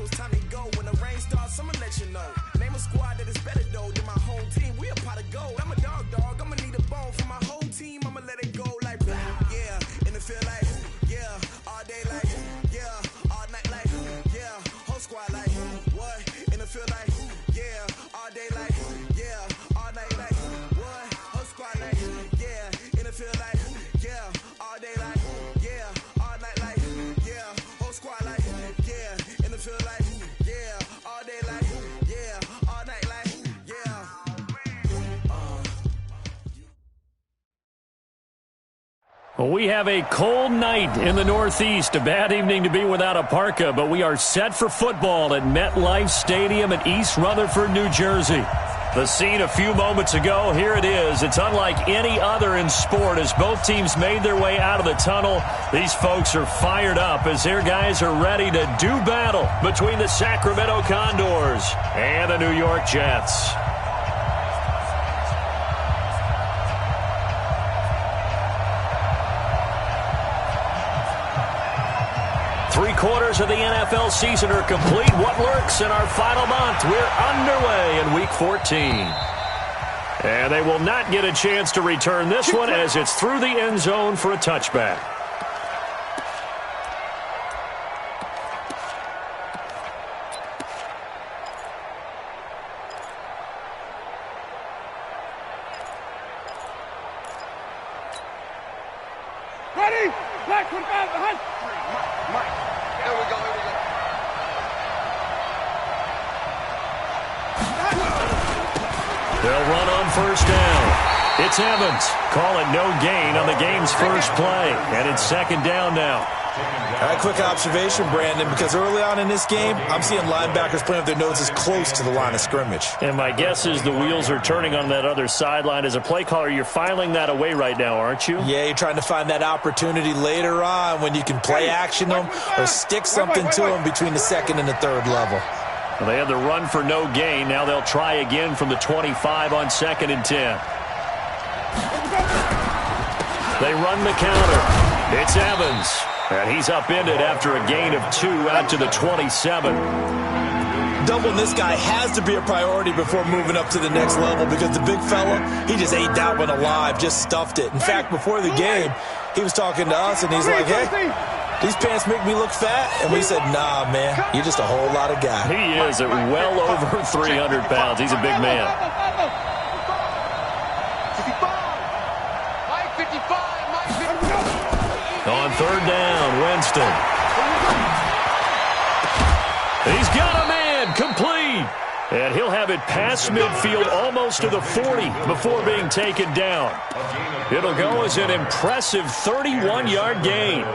so it's time to go. When the rain starts, I'ma let you know. Name a squad that is better though than my home team. We a pot of gold. I'm a dog, I'ma need a bone for my whole team. I'ma let it go like, yeah. In the field like, yeah. All day like, yeah. All night like, yeah. Whole squad like, what? In the field like, yeah. All day like, yeah. All night like, what? Whole squad like, yeah. In the field like, yeah. All day like, yeah. All night like, yeah. Whole squad like, yeah. In the field like, yeah. All day like, yeah. All night like, yeah. Well, we have a cold night in the Northeast. A bad evening to be without a parka, but we are set for football at MetLife Stadium in East Rutherford, New Jersey. The scene a few moments ago, here it is. It's unlike any other in sport as both teams made their way out of the tunnel. These folks are fired up as their guys are ready to do battle between the Sacramento Condors and the New York Jets. Three-quarters of the NFL season are complete. What lurks in our final month? We're underway in Week 14. And they will not get a chance to return this one as it's through the end zone for a touchback. Ready? Black 25 behind. Mike. Here we go. They'll run on first down. It's Evans. Call it no gain on the game's first play. And it's second down now. A quick observation, Brandon, because early on in this game, I'm seeing linebackers playing with their noses close to the line of scrimmage. And my guess is the wheels are turning on that other sideline. As a play caller, you're filing that away right now, aren't you? Yeah, you're trying to find that opportunity later on when you can play action them or stick something to them between the second and the third level. Well, they had the run for no gain. Now they'll try again from the 25 on 2nd and 10. They run the counter. It's Evans. And he's upended after a gain of 2 out to the 27. Doubling this guy has to be a priority before moving up to the next level because the big fella, he just ate that one alive, just stuffed it. In fact, before the game, he was talking to us, and he's like, hey, these pants make me look fat? And we said, nah, man, you're just a whole lot of guy. He is at well over 300 pounds. He's a big man. On third down, Winston. He's got a man, complete. And he'll have it past midfield almost to the 40 before being taken down. It'll go as an impressive 31-yard gain.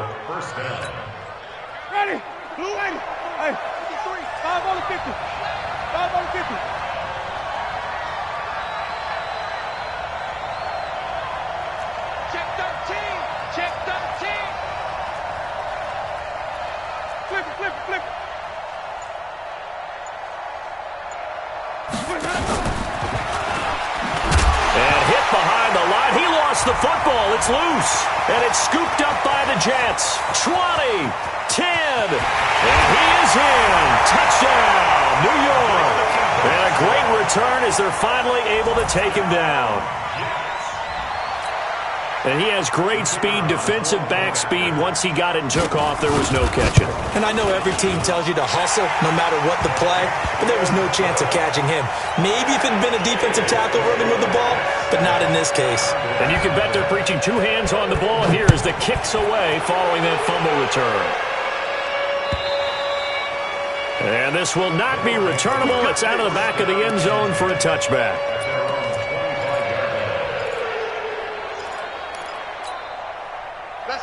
Ready? Blue ready. Hey, 53. 5 on the 50. 5 on the 50. Check 13. Check 13. Flip it, flip it, flip it. And hit behind the line. He lost the football. It's loose. And it's scooped up by the Jets. 20, 10. And he is in. Touchdown, New York. And a great return as they're finally able to take him down. And he has great speed, defensive back speed. Once he got it and took off, there was no catching. And I know every team tells you to hustle no matter what the play, but there was no chance of catching him. Maybe if it had been a defensive tackle running with the ball, but not in this case. And you can bet they're preaching 2 hands on the ball here as the kick's away following that fumble return. And this will not be returnable. It's out of the back of the end zone for a touchback.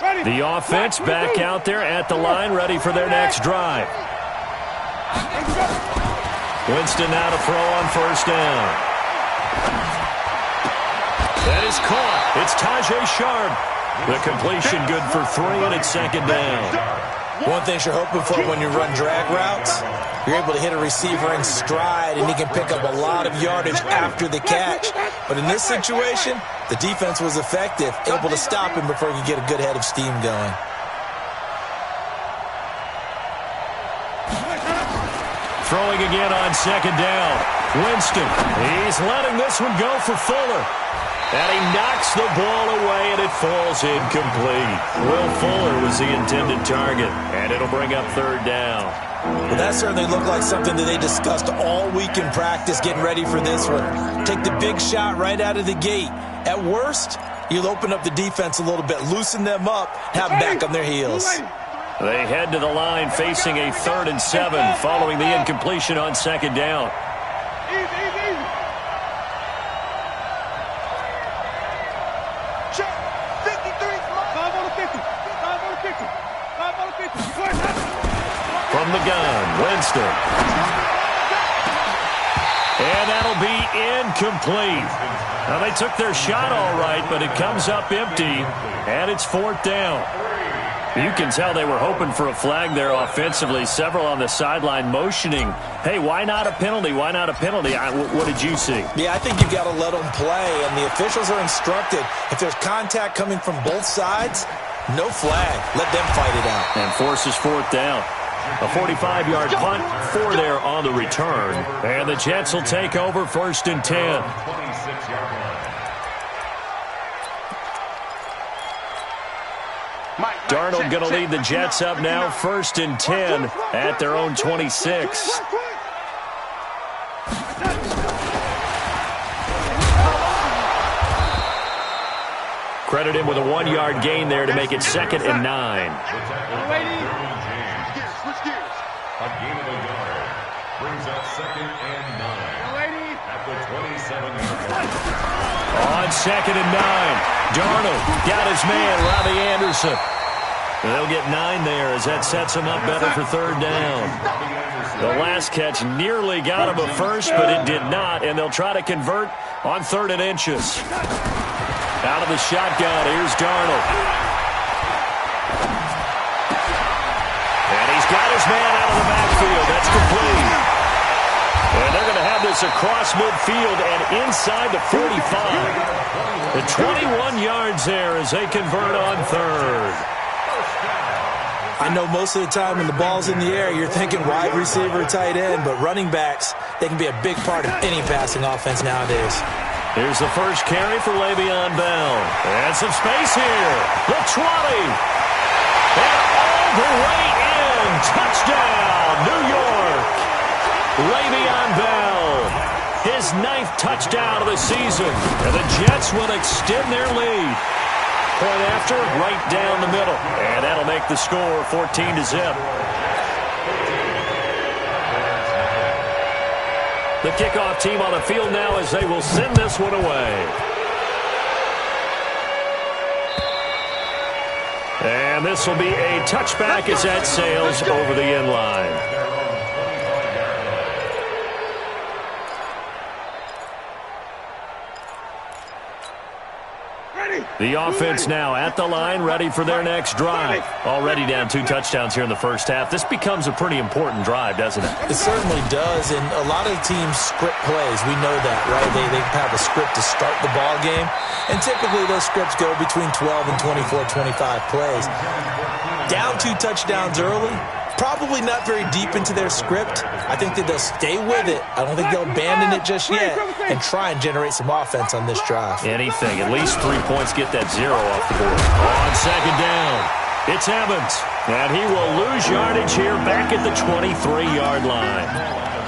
The offense back out there at the line, ready for their next drive. Winston now to throw on first down. That is caught. It's Tajay Sharp. The completion good for 3, and it's second down. One thing you're hoping for when you run drag routes, you're able to hit a receiver in stride, and he can pick up a lot of yardage after the catch. But in this situation, the defense was effective, able to stop him before he could get a good head of steam going. throwing again on second down. Winston, he's letting this one go for Fuller. And he knocks the ball away, and it falls incomplete. Will Fuller was the intended target, and it'll bring up third down. Well, that certainly looked like something that they discussed all week in practice, getting ready for this one. Take the big shot right out of the gate. At worst, you'll open up the defense a little bit, loosen them up, have them back on their heels. They head to the line facing a 3rd and 7 following the incompletion on second down. From the gun, Winston. And that'll be incomplete. Now, they took their shot all right, but it comes up empty, and it's 4th down. You can tell they were hoping for a flag there offensively. Several on the sideline motioning, hey, why not a penalty? Why not a penalty? What did you see? Yeah, I think you've got to let them play, and the officials are instructed. If there's contact coming from both sides, no flag. Let them fight it out. And forces 4th down. A 45-yard punt, 4 there on the return. And the Jets will take over 1st and 10. Darnold going to lead the Jets up now, 1st and 10 at their own 26. Credit him with a 1-yard gain there to make it 2nd and 9. A gain of a yard brings up 2nd and 9 at the 27-yard line. On 2nd and 9, Darnold got his man, Robbie Anderson. They'll get 9 there as that sets him up better for 3rd down. The last catch nearly got him a first, but it did not, and they'll try to convert on 3rd and inches. Out of the shotgun, here's Darnold. And he's got his man out of the backfield. That's complete. And they're going to have this across midfield and inside the 45. The 21 yards there as they convert on 3rd. I know most of the time when the ball's in the air, you're thinking wide receiver, tight end, but running backs, they can be a big part of any passing offense nowadays. Here's the first carry for Le'Veon Bell. And some space here. The 20. And all the way in. Touchdown, New York. Le'Veon Bell. His 9th touchdown of the season. And the Jets will extend their lead. Point after, right down the middle. And that'll make the score 14-0. The kickoff team on the field now as they will send this one away. And this will be a touchback as that sails over the end line. The offense now at the line, ready for their next drive. Already down 2 touchdowns here in the first half. This becomes a pretty important drive, doesn't it? It certainly does, and a lot of teams script plays. We know that, right? They have a script to start the ball game, and typically those scripts go between 12 and 24, 25 plays. Down 2 touchdowns early, probably not very deep into their script. I think that they'll stay with it. I don't think they'll abandon it just yet and try and generate some offense on this drive. Anything. At least 3 points, get that 0 off the board. On second down, it's Evans. And he will lose yardage here back at the 23-yard line.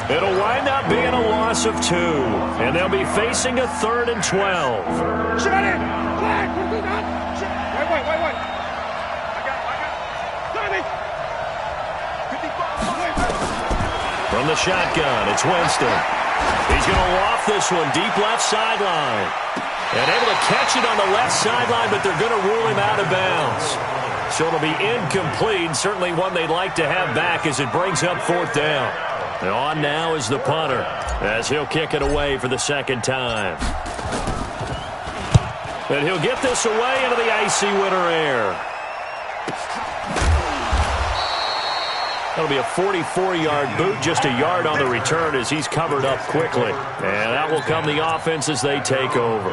It'll wind up being a loss of 2. And they'll be facing a 3rd and 12. Shut in! Flag! Wait. From the shotgun, it's Winston. He's going to loft this one deep left sideline. And able to catch it on the left sideline, but they're going to rule him out of bounds. So it'll be incomplete, certainly one they'd like to have back as it brings up 4th down. And on now is the punter as he'll kick it away for the 2nd time. And he'll get this away into the icy winter air. That'll be a 44-yard boot, just a yard on the return as he's covered up quickly. And that will come the offense as they take over.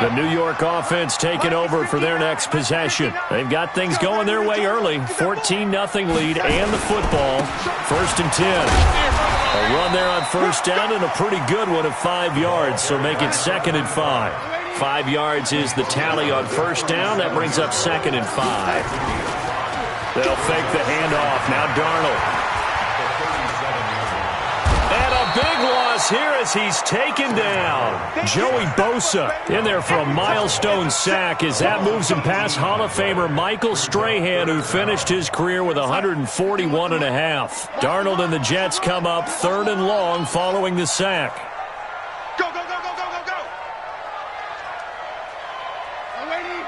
The New York offense taking over for their next possession. They've got things going their way early. 14-0 lead and the football. 1st and 10. A run there on 1st down and a pretty good one of 5 yards, so make it 2nd and 5. 5 yards is the tally on 1st down. That brings up 2nd and 5. They'll fake the handoff. Now Darnold. And a big loss here as he's taken down. Joey Bosa in there for a milestone sack as that moves him past Hall of Famer Michael Strahan, who finished his career with 141.5. Darnold and the Jets come up 3rd and long following the sack. Go, go, go, go, go, go, go. Lady.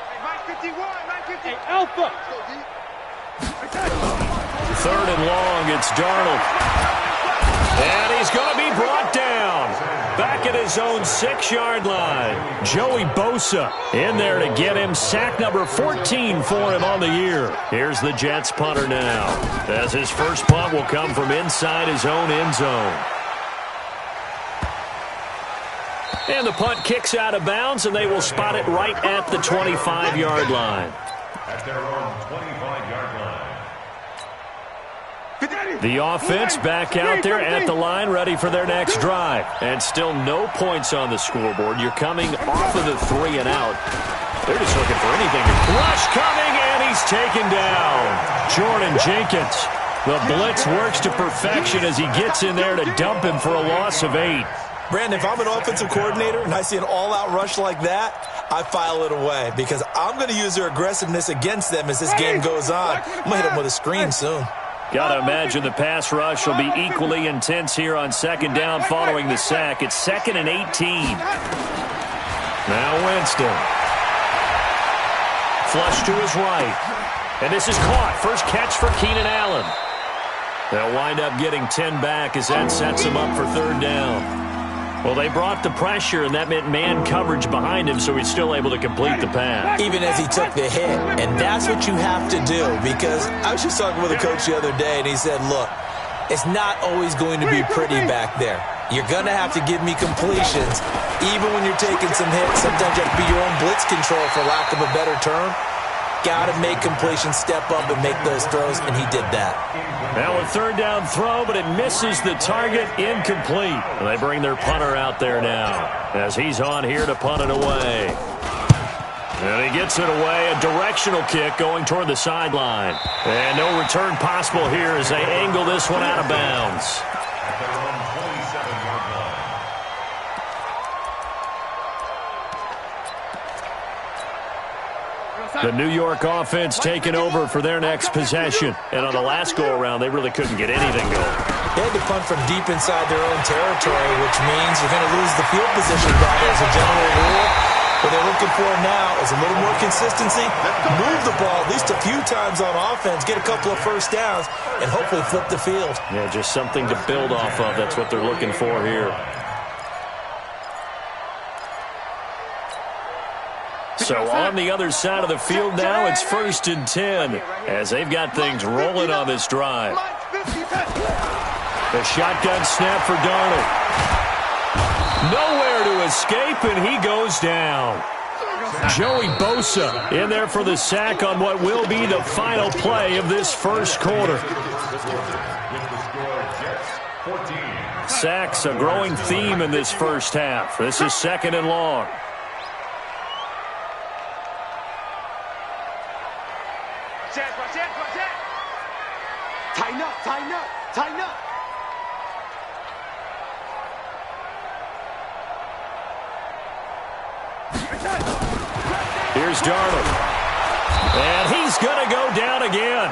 Hey, 51, 950. Hey, Alpha. 3rd and long, it's Darnold. And he's going to be brought down. Back at his own 6-yard line. Joey Bosa in there to get him sack number 14 for him on the year. Here's the Jets punter now, as his first punt will come from inside his own end zone. And the punt kicks out of bounds, and they will spot it right at the 25-yard line. At their own 25-yard line. The offense back out there at the line, ready for their next drive. And still no points on the scoreboard. You're coming off of the 3 and out. They're just looking for anything. Rush coming, and he's taken down. Jordan Jenkins. The blitz works to perfection as he gets in there to dump him for a loss of 8. Brandon, if I'm an offensive coordinator and I see an all-out rush like that, I file it away because I'm going to use their aggressiveness against them as this game goes on. I'm going to hit them with a screen soon. Got to imagine the pass rush will be equally intense here on 2nd down following the sack. It's 2nd and 18. Now Winston. Flush to his right. And this is caught. First catch for Keenan Allen. They'll wind up getting 10 back as that sets them up for 3rd down. Well, they brought the pressure, and that meant man coverage behind him, so he's still able to complete the pass. Even as he took the hit. And that's what you have to do, because I was just talking with a coach the other day, and he said, look, it's not always going to be pretty back there. You're going to have to give me completions. Even when you're taking some hits, sometimes you have to be your own blitz control, for lack of a better term. Got to make completions, step up and make those throws, and he did that. Now a 3rd down throw, but it misses the target, incomplete. And they bring their punter out there now as he's on here to punt it away. And he gets it away, a directional kick going toward the sideline. And no return possible here as they angle this one out of bounds. At their own 27-yard line. The New York offense taking over for their next possession. And on the last go-around, they really couldn't get anything going. They had to punt from deep inside their own territory, which means you're going to lose the field position battle as a general rule. What they're looking for now is a little more consistency, move the ball at least a few times on offense, get a couple of 1st downs, and hopefully flip the field. Yeah, just something to build off of. That's what they're looking for here. So on the other side of the field now, it's 1st and 10 as they've got things rolling on this drive. The shotgun snap for Darnold. Nowhere to escape, and he goes down. Joey Bosa in there for the sack on what will be the final play of this 1st quarter. Sacks a growing theme in this 1st half. This is 2nd and long. Tighten up, tighten up, tighten up. Here's Darnold. And he's going to go down again.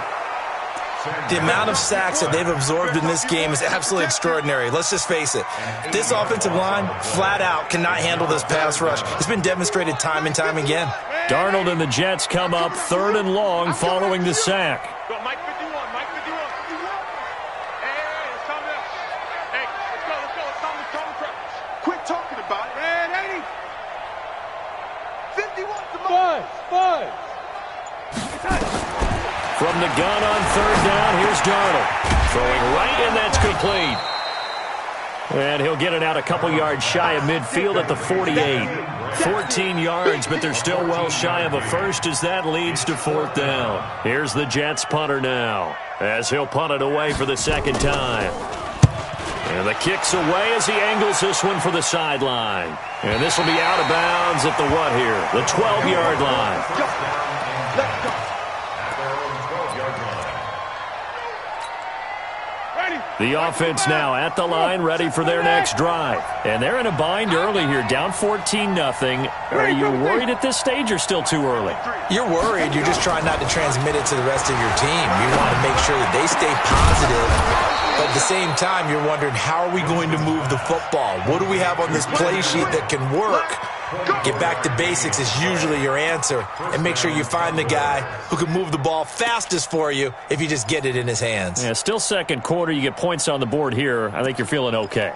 The amount of sacks that they've absorbed in this game is absolutely extraordinary. Let's just face it. This offensive line, flat out, cannot handle this pass rush. It's been demonstrated time and time again. Darnold and the Jets come up 3rd and long following the sack. Go, Mike 51, Mike 51. Hey, it's time to, hey, let's go. It's time to prep. Quit talking about it. Man, 80. 51 to Buzz. From the gun on 3rd down, here's Darnold. Throwing right, and that's complete. And he'll get it out a couple yards shy of midfield at the 48. 14 yards, but they're still well shy of a first as that leads to 4th down. Here's the Jets punter now as he'll punt it away for the second time. And the kick's away as he angles this one for the sideline. And this will be out of bounds at the what here? The 12-yard line. The offense now at the line, ready for their next drive. And they're in a bind early here, down 14-0. Are you worried at this stage or still too early? You're worried. You're just trying not to transmit it to the rest of your team. You want to make sure that they stay positive. But at the same time, you're wondering, how are we going to move the football? What do we have on this play sheet that can work? Get back to basics is usually your answer. And make sure you find the guy who can move the ball fastest for you if you just get it in his hands. Yeah, still second quarter. You get points on the board here. I think you're feeling okay.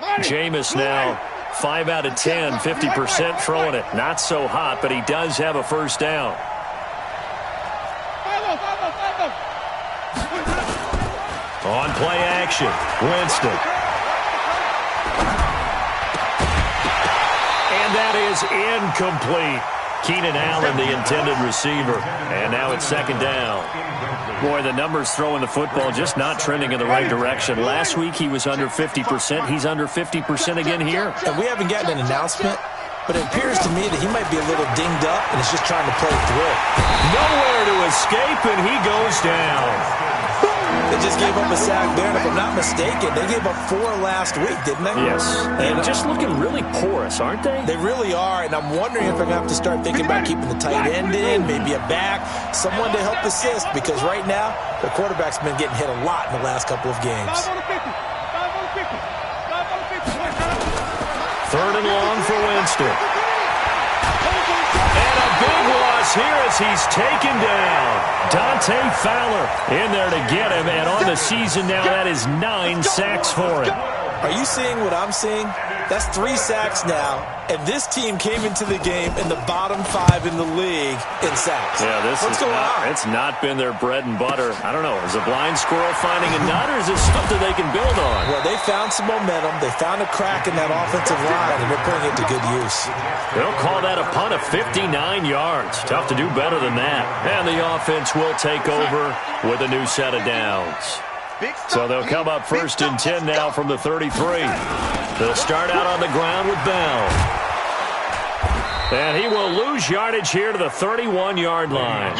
Jameis now 5 out of 10, 50% throwing it. Not so hot, but he does have a first down. On play action, Winston. And that is incomplete. Keenan Allen, the intended receiver. And now it's second down. Boy, the numbers throwing the football just not trending in the right direction. Last week he was under 50%. He's under 50% again here. And we haven't gotten an announcement, but it appears to me that he might be a little dinged up and is just trying to play through. Nowhere to escape, and he goes down. They just gave up a sack there, and if I'm not mistaken, they gave up 4 last week, didn't they? Yes, and just looking really porous, aren't they? They really are, and I'm wondering if they're going to have to start thinking about keeping the tight end in, maybe a back, someone to help assist, because right now, their quarterback's been getting hit a lot in the last couple of games. 3rd and long for Winston. And a big loss here as he's taken down. Dante Fowler in there to get him, and on the season now, that is 9 sacks for him. Are you seeing what I'm seeing? That's 3 sacks now, and this team came into the game in the bottom 5 in the league in sacks. Yeah, what's going on? It's not been their bread and butter. I don't know. Is a blind squirrel finding a nut, or is this stuff that they can build on? Well, they found some momentum. They found a crack in that offensive line, and they're putting it to good use. They'll call that a punt of 59 yards. Tough to do better than that. And the offense will take over with a new set of downs. So they'll come up 1st and 10 now from the 33. They'll start out on the ground with Bell. And he will lose yardage here to the 31-yard line.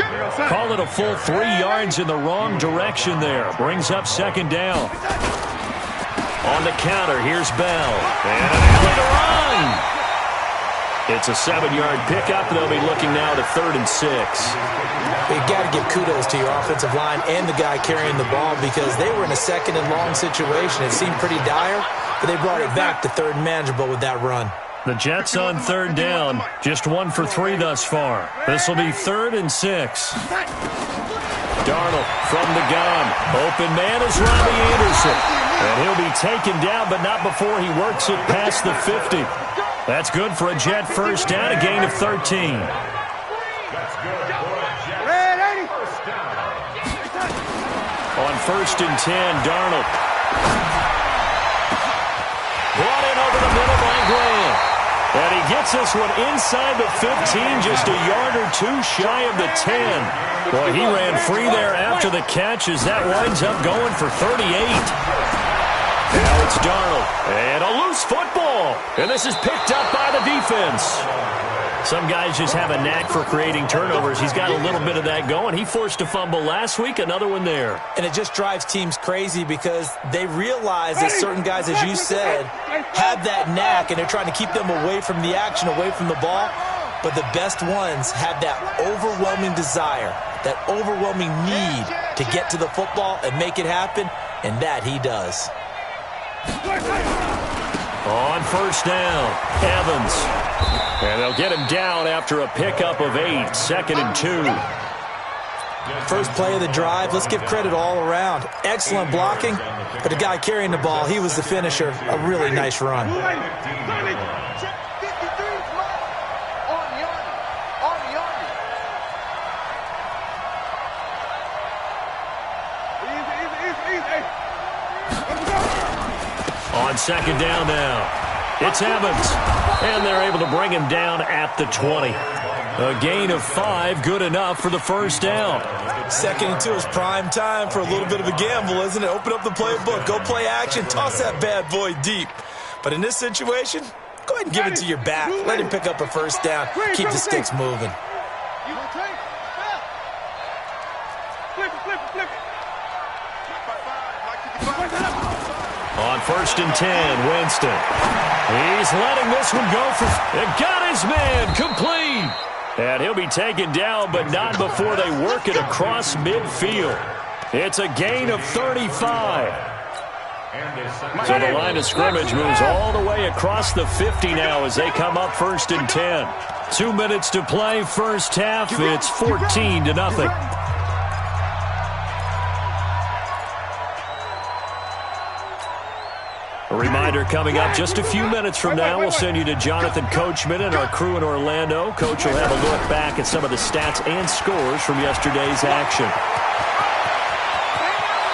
Call it a full 3 yards in the wrong direction there. Brings up 2nd down. On the counter, here's Bell. And an alley to run. It's a 7-yard pickup. They'll be looking now to 3rd and 6. You've got to give kudos to your offensive line and the guy carrying the ball because they were in a 2nd and long situation. It seemed pretty dire, but they brought it back to 3rd and manageable with that run. The Jets on 3rd down, just 1 for 3 thus far. This will be 3rd and 6. Darnold from the gun. Open man is Robbie Anderson. And he'll be taken down, but not before he works it past the 50. That's good for a Jet first down, a gain of 13. On 1st and 10, Darnold. Brought in over the middle by Graham. And he gets this one inside the 15, just a yard or 2 shy of the 10. Boy, he ran free there after the catch as that winds up going for 38. Now it's Darnold. And a loose football. And this is picked up by the defense. Some guys just have a knack for creating turnovers. He's got a little bit of that going. He forced a fumble last week, another one there. And it just drives teams crazy because they realize that certain guys, as you said, have that knack, and they're trying to keep them away from the action, away from the ball. But the best ones have that overwhelming desire, that overwhelming need to get to the football and make it happen, and that he does. On 1st down, Evans. And they'll get him down after a pickup of 8, 2nd and 2. First play of the drive, let's give credit all around. Excellent blocking, but the guy carrying the ball, he was the finisher. A really nice run. On second down now, it's Evans. And they're able to bring him down at the 20. A gain of 5, good enough for the first down. 2nd and 2 is prime time for a little bit of a gamble, isn't it? Open up the playbook, go play action, toss that bad boy deep. But in this situation, go ahead and give it to your back. Let him pick up a first down. Keep the sticks moving. On 1st and 10, Winston. He's letting this one go for... It got his man complete. And he'll be taken down, but not before they work it across midfield. It's a gain of 35. So the line of scrimmage moves all the way across the 50 now as they come up 1st and 10. 2 minutes to play, first half. It's 14-0. A reminder coming up just a few minutes from now. We'll send you to Jonathan Coachman and our crew in Orlando. Coach will have a look back at some of the stats and scores from yesterday's action.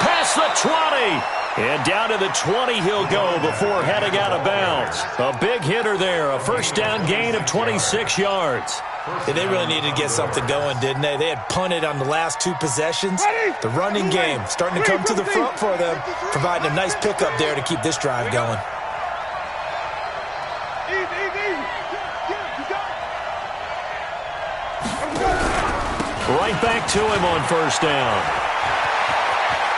Past the 20. And down to the 20 he'll go before heading out of bounds. A big hitter there. A first down gain of 26 yards. Yeah, they really needed to get something going, didn't they? They had punted on the last 2 possessions. The running game starting to come to the front for them, providing a nice pickup there to keep this drive going. Right back to him on first down.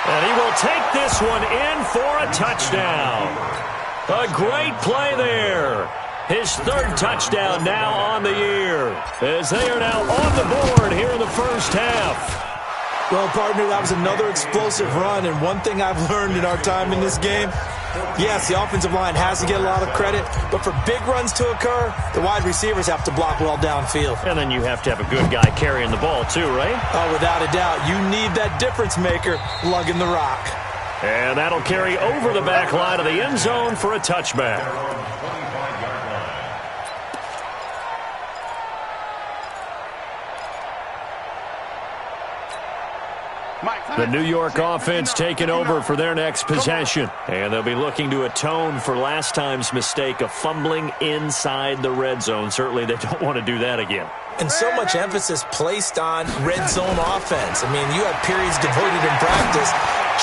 And he will take this one in for a touchdown. A great play there. His 3rd touchdown now on the year, as they are now on the board here in the first half. Well, partner, that was another explosive run, and one thing I've learned in our time in this game, yes, the offensive line has to get a lot of credit, but for big runs to occur, the wide receivers have to block well downfield. And then you have to have a good guy carrying the ball too, right? Oh, without a doubt. You need that difference maker lugging the rock. And that'll carry over the back line of the end zone for a touchback. The New York offense taking over for their next possession. And they'll be looking to atone for last time's mistake of fumbling inside the red zone. Certainly they don't want to do that again. And so much emphasis placed on red zone offense. I mean, you have periods devoted in practice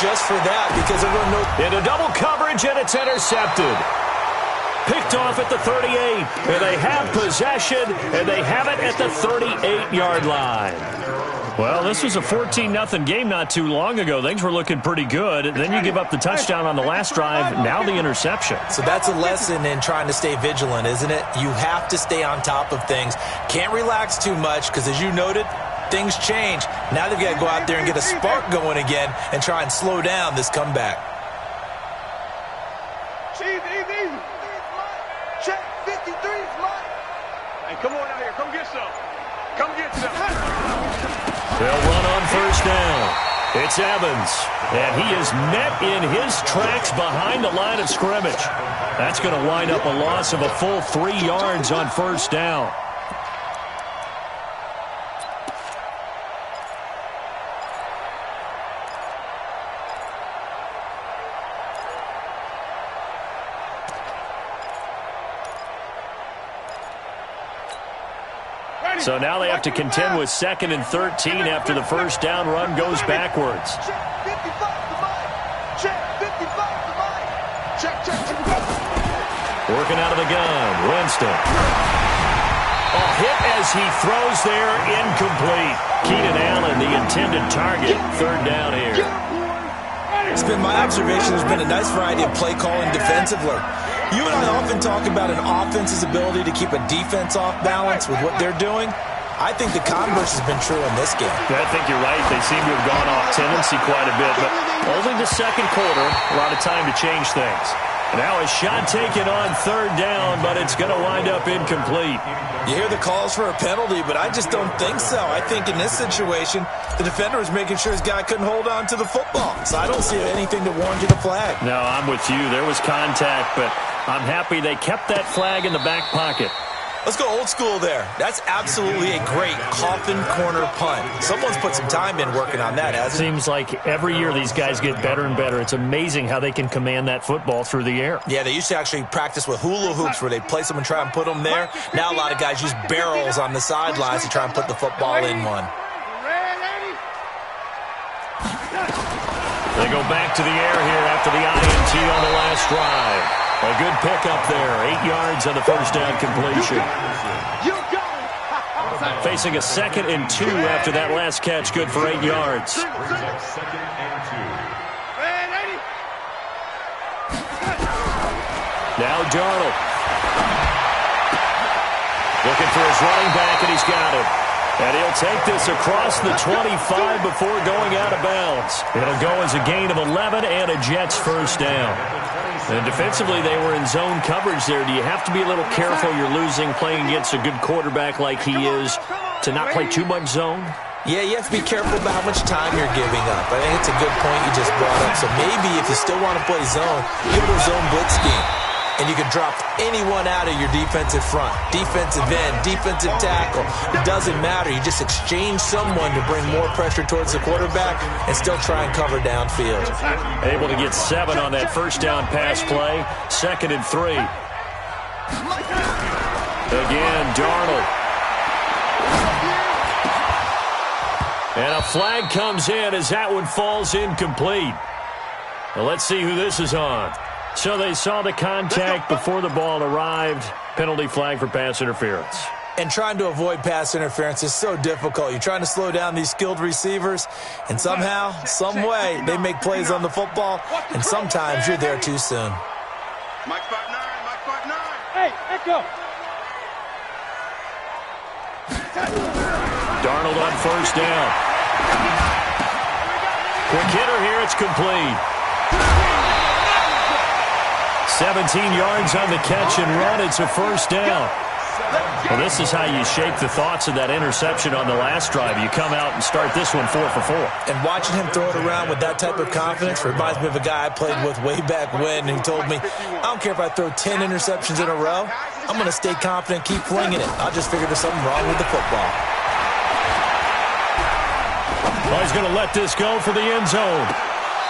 just for that because everyone knows. Into double coverage, and it's intercepted. Picked off at the 38. And they have possession, and they have it at the 38-yard line. Well, this was a 14-0 game not too long ago. Things were looking pretty good. Then you give up the touchdown on the last drive, now the interception. So that's a lesson in trying to stay vigilant, isn't it? You have to stay on top of things. Can't relax too much because, as you noted, things change. Now they've got to go out there and get a spark going again and try and slow down this comeback. Check 53 is mine. Hey, come on out here. Come get some. Come get some. They'll run on first down. It's Evans, and he is met in his tracks behind the line of scrimmage. That's going to wind up a loss of a full 3 yards on first down. So now they have to contend with 2nd and 13 after the first down run goes backwards. Working out of the gun, Winston. A hit as he throws there, incomplete. Keenan Allen, the intended target, 3rd down here. It's been my observation there's been a nice variety of play calling defensively. You and I often talk about an offense's ability to keep a defense off balance with what they're doing. I think the converse has been true in this game. I think you're right. They seem to have gone off tendency quite a bit, but only the second quarter, a lot of time to change things. Now a shot taken on 3rd down, but it's going to wind up incomplete. You hear the calls for a penalty, but I just don't think so. I think in this situation, the defender was making sure his guy couldn't hold on to the football. So I don't see anything to warrant you the flag. No, I'm with you. There was contact, but I'm happy they kept that flag in the back pocket. Let's go old school there. That's absolutely a great coffin corner punt. Someone's put some time in working on that, hasn't it? Seems like every year these guys get better and better. It's amazing how they can command that football through the air. Yeah, they used to actually practice with hula hoops where they place them and try and put them there. Now a lot of guys use barrels on the sidelines to try and put the football in one. They go back to the air here after the INT on the last drive. A good pickup there. 8 yards on the first down completion. Facing a 2nd and 2 after that last catch. Good for 8 yards. Second and 2. Now Darnold. Looking for his running back, and he's got it. And he'll take this across the 25 before going out of bounds. It'll go as a gain of 11 and a Jets first down. And defensively, they were in zone coverage there. Do you have to be a little careful? You're losing, playing against a good quarterback like he is, to not play too much zone? Yeah, you have to be careful about how much time you're giving up. I think it's a good point you just brought up. So maybe if you still want to play zone, give it a zone blitz scheme. And you can drop anyone out of your defensive front, defensive end, defensive tackle. It doesn't matter. You just exchange someone to bring more pressure towards the quarterback and still try and cover downfield. Able to get 7 on that first down pass play. 2nd and 3. Again, Darnold. And a flag comes in as that one falls incomplete. Well, let's see who this is on. So they saw the contact before the ball arrived. Penalty flag for pass interference. And trying to avoid pass interference is so difficult. You're trying to slow down these skilled receivers, and somehow, some way, they make plays on the football, and sometimes you're there too soon. Mike 5'9", Mike 5'9". Hey, Echo. Darnold on first down. Quick hitter here, it's complete. 17 yards on the catch and run. It's a first down. Well, this is how you shake the thoughts of that interception on the last drive. You come out and start this one 4 for 4. And watching him throw it around with that type of confidence reminds me of a guy I played with way back when who told me, I don't care if I throw 10 interceptions in a row. I'm going to stay confident, keep flinging it. I'll just figure there's something wrong with the football. Well, he's going to let this go for the end zone.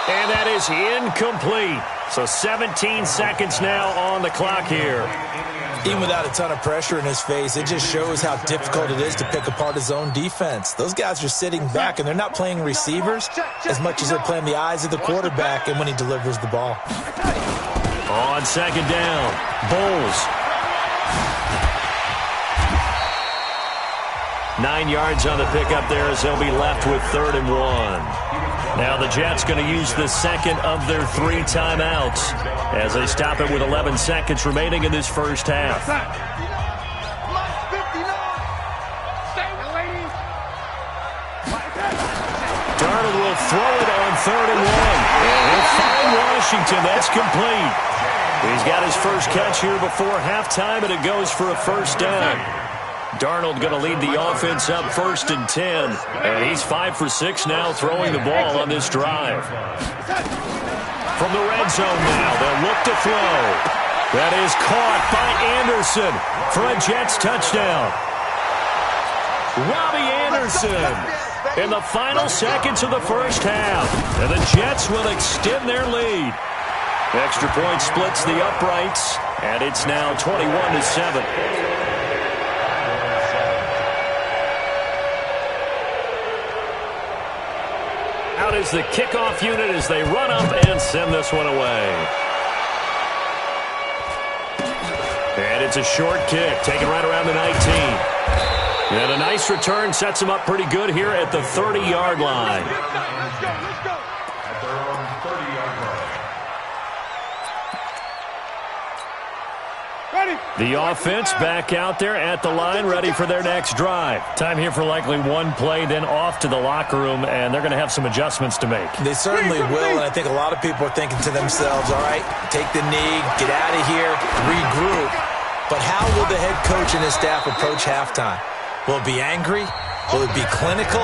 And that is incomplete. So 17 seconds now on the clock here. Even without a ton of pressure in his face, it just shows how difficult it is to pick apart his own defense. Those guys are sitting back, and they're not playing receivers as much as they're playing the eyes of the quarterback and when he delivers the ball. On second down, Bulls. 9 yards on the pickup there as they'll be left with 3rd and 1. Now the Jets going to use the second of their 3 timeouts as they stop it with 11 seconds remaining in this first half. Darnold will throw it on 3rd and 1. And he'll find Washington. That's complete. He's got his first catch here before halftime, and it goes for a first down. Darnold going to lead the offense up 1st and 10. And he's 5 for 6 now throwing the ball on this drive. From the red zone now, they'll look to throw. That is caught by Anderson for a Jets touchdown. Robbie Anderson in the final seconds of the first half. And the Jets will extend their lead. Extra point splits the uprights, and it's now 21-7. Out is the kickoff unit as they run up and send this one away. And it's a short kick, taken right around the 19. And a nice return sets them up pretty good here at the 30-yard line. Let's go. At their own 30-yard line. The offense back out there at the line, ready for their next drive. Time here for likely one play, then off to the locker room, and they're going to have some adjustments to make. They certainly will, and I think a lot of people are thinking to themselves, all right, take the knee, get out of here, regroup. But how will the head coach and his staff approach halftime? Will it be angry? Will it be clinical?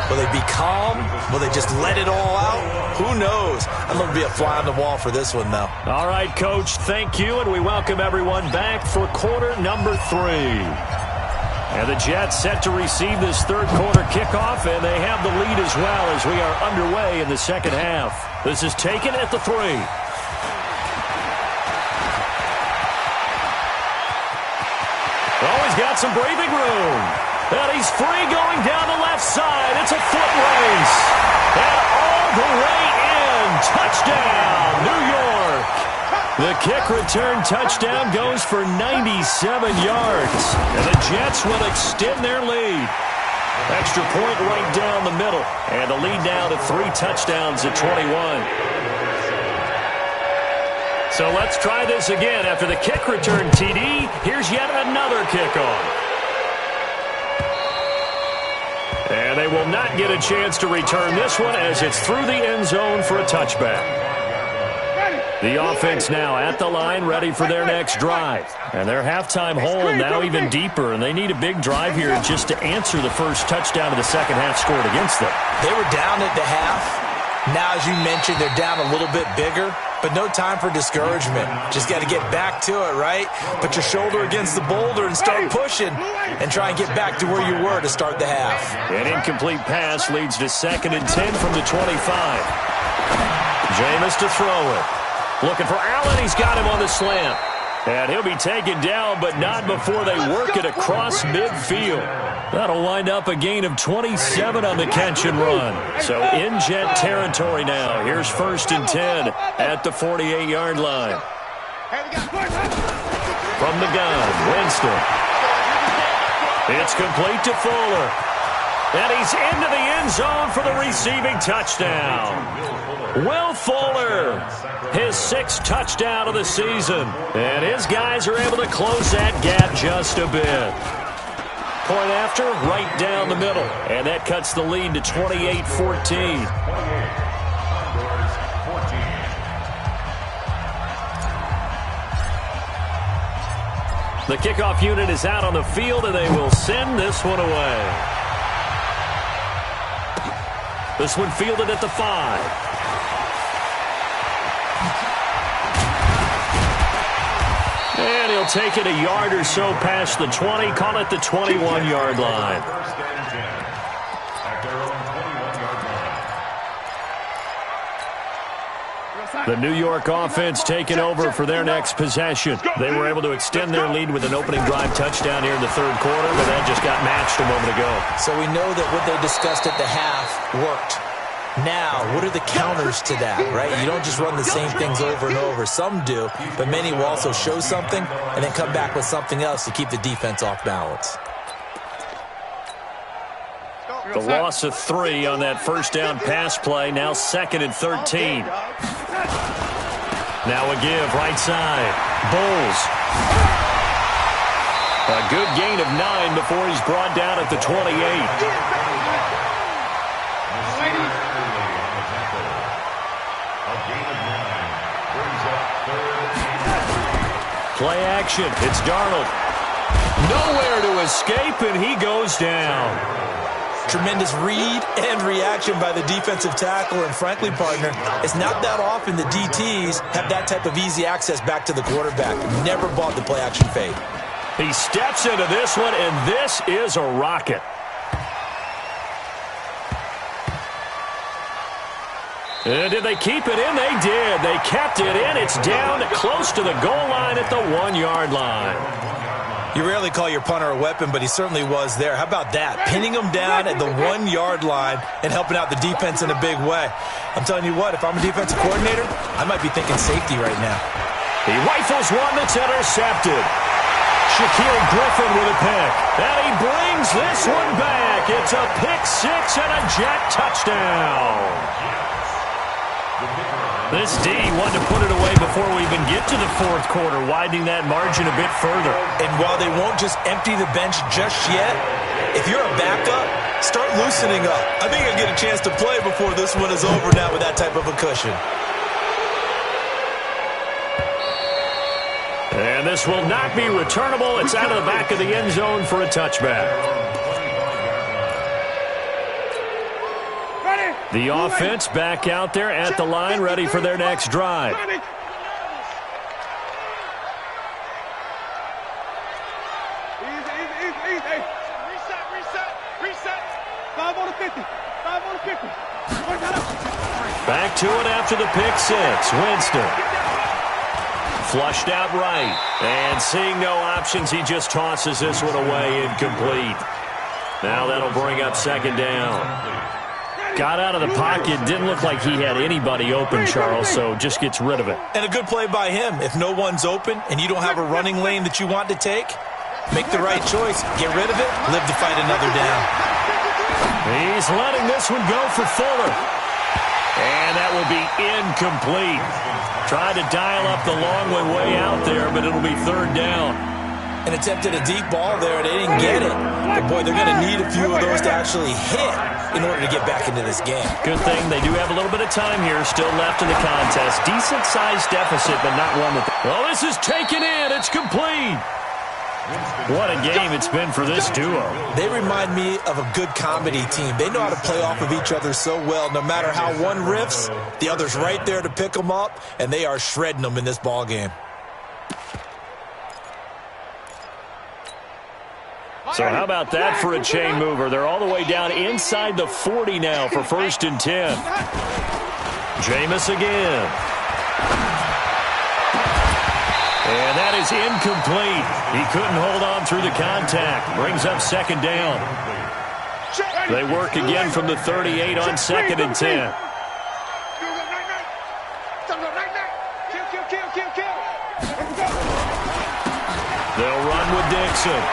Will they be calm? Will they just let it all out? Who knows? I'm going to be a fly on the wall for this one, though. All right, Coach, thank you, and we welcome everyone back for quarter number 3. And the Jets set to receive this third quarter kickoff, and they have the lead as well as we are underway in the second half. This is taken at the 3. Oh, he's got some breathing room. And he's free going down the left side. It's a foot race. And all the way in. Touchdown, New York. The kick return touchdown goes for 97 yards. And the Jets will extend their lead. Extra point right down the middle. And the lead now to 3 touchdowns at 21. So let's try this again. After the kick return TD, here's yet another kickoff. And they will not get a chance to return this one as it's through the end zone for a touchback. The offense now at the line, ready for their next drive. And their halftime hole now even deeper, and they need a big drive here just to answer the first touchdown of the second half scored against them. They were down at the half. Now, as you mentioned, they're down a little bit bigger, but no time for discouragement. Just got to get back to it, right? Put your shoulder against the boulder and start pushing and try and get back to where you were to start the half. An incomplete pass leads to 2nd and 10 from the 25. Jameis to throw it. Looking for Allen. He's got him on the slant. And he'll be taken down, but not before they work it across midfield. That'll wind up a gain of 27 on the catch and run. So in Jet territory now. Here's 1st and 10 at the 48-yard line. From the gun, Winston. It's complete to Fuller. And he's into the end zone for the receiving touchdown. Will Fuller, his 6th touchdown of the season. And his guys are able to close that gap just a bit. Point after, right down the middle. And that cuts the lead to 28-14. The kickoff unit is out on the field, and they will send this one away. This one fielded at the 5. And he'll take it a yard or so past the 20, call it the 21-yard line. The New York offense taking over for their next possession. They were able to extend their lead with an opening drive touchdown here in the third quarter, but that just got matched a moment ago. So we know that what they discussed at the half worked. Now, what are the counters to that, right? You don't just run the same things over and over. Some do, but many will also show something and then come back with something else to keep the defense off balance. The loss of 3 on that first down pass play. Now 2nd and 13. Now a give, right side. Bulls. A good gain of 9 before he's brought down at the 28. Play action. It's Darnold. Nowhere to escape, and he goes down. Tremendous read and reaction by the defensive tackle, and frankly, partner, it's not that often the DTs have that type of easy access back to the quarterback. Never bought the play action fade. He steps into this one, and this is a rocket. And did they keep it in? They did. They kept it in. It's down close to the goal line at the 1-yard line. You rarely call your punter a weapon, but he certainly was there. How about that? Pinning him down at the 1-yard line and helping out the defense in a big way. I'm telling you what, if I'm a defensive coordinator, I might be thinking safety right now. He rifles one that's intercepted. Shaquille Griffin with a pick. And he brings this one back. It's a pick 6 and a Jet touchdown. This D wanted to put it away before we even get to the fourth quarter, widening that margin a bit further. And while they won't just empty the bench just yet, if you're a backup, start loosening up. I think I'll get a chance to play before this one is over now with that type of a cushion. And this will not be returnable. It's out of the back of the end zone for a touchback. The offense back out there at the line, ready for their next drive. Back to it after the pick six. Winston. Flushed out right. And seeing no options, he just tosses this one away, incomplete. Now that'll bring up second down. Got out of the pocket. Didn't look like he had anybody open, Charles, so just gets rid of it. And a good play by him. If no one's open and you don't have a running lane that you want to take, make the right choice. Get rid of it. Live to fight another down. He's letting this one go for Fuller. And that will be incomplete. Tried to dial up the long one way out there, but it'll be third down. And attempted a deep ball there. They didn't get it. But, boy, they're going to need a few of those to actually hit in order to get back into this game. Good thing they do have a little bit of time here still left in the contest. Decent-sized deficit, but not one that... Well, this is taken in. It's complete. What a game it's been for this duo. They remind me of a good comedy team. They know how to play off of each other so well. No matter how one riffs, the other's right there to pick them up, and they are shredding them in this ball game. So how about that for a chain mover? They're all the way down inside the 40 now for 1st and 10. Jameis again. And that is incomplete. He couldn't hold on through the contact. Brings up second down. They work again from the 38 on 2nd and 10. They'll run with Dixon.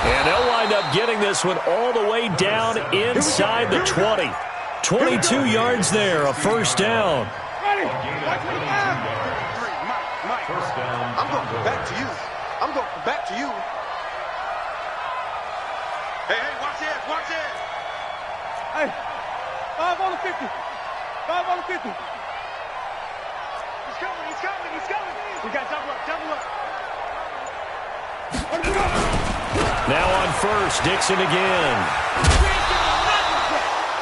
And they'll wind up getting this one all the way down inside the 20. 22 yards there, a first down. I'm going back to you. I'm going back to you. Hey, watch this, watch this. Hey, 5 on the 50. 5 on the 50. He's coming, he's coming, he's coming. We got double up, double up. Now on first, Dixon again.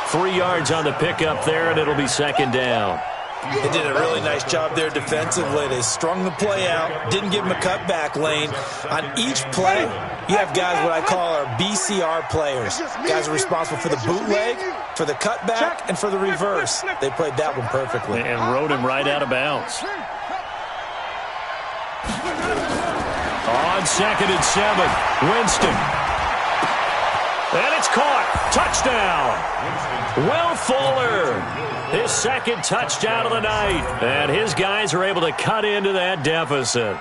3 yards on the pickup there, and it'll be second down. They did a really nice job there defensively. They strung the play out, didn't give him a cutback lane. On each play, you have guys what I call our BCR players. Guys are responsible for the bootleg, for the cutback, and for the reverse. They played that one perfectly. And rode him right out of bounds. On 2nd and 7, Winston. And it's caught. Touchdown. Will Fuller. His second touchdown of the night. And his guys are able to cut into that deficit.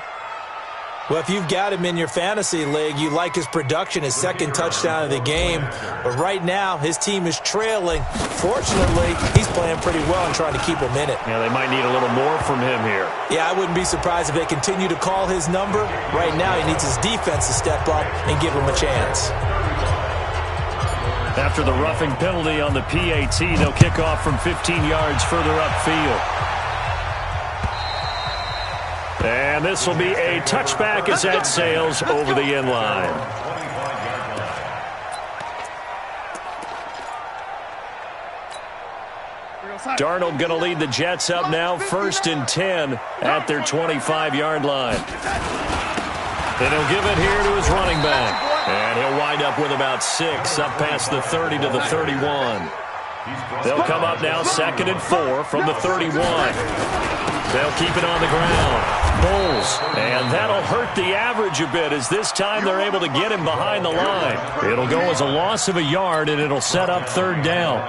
Well, if you've got him in your fantasy league, you like his production, his second touchdown of the game. But right now, his team is trailing. Fortunately, he's playing pretty well and trying to keep him in it. Yeah, they might need a little more from him here. Yeah, I wouldn't be surprised if they continue to call his number. Right now, he needs his defense to step up and give him a chance. After the roughing penalty on the PAT, they'll kick off from 15 yards further upfield. And this will be a touchback as that sails over the end line. Darnold going to lead the Jets up now, 1st and 10 at their 25-yard line. And he'll give it here to his running back. And he'll wind up with about 6 up past the 30 to the 31. They'll come up now 2nd and 4 from the 31. They'll keep it on the ground. Bulls. And that'll hurt the average a bit as this time they're able to get him behind the line. It'll go as a loss of a yard, and it'll set up 3rd down.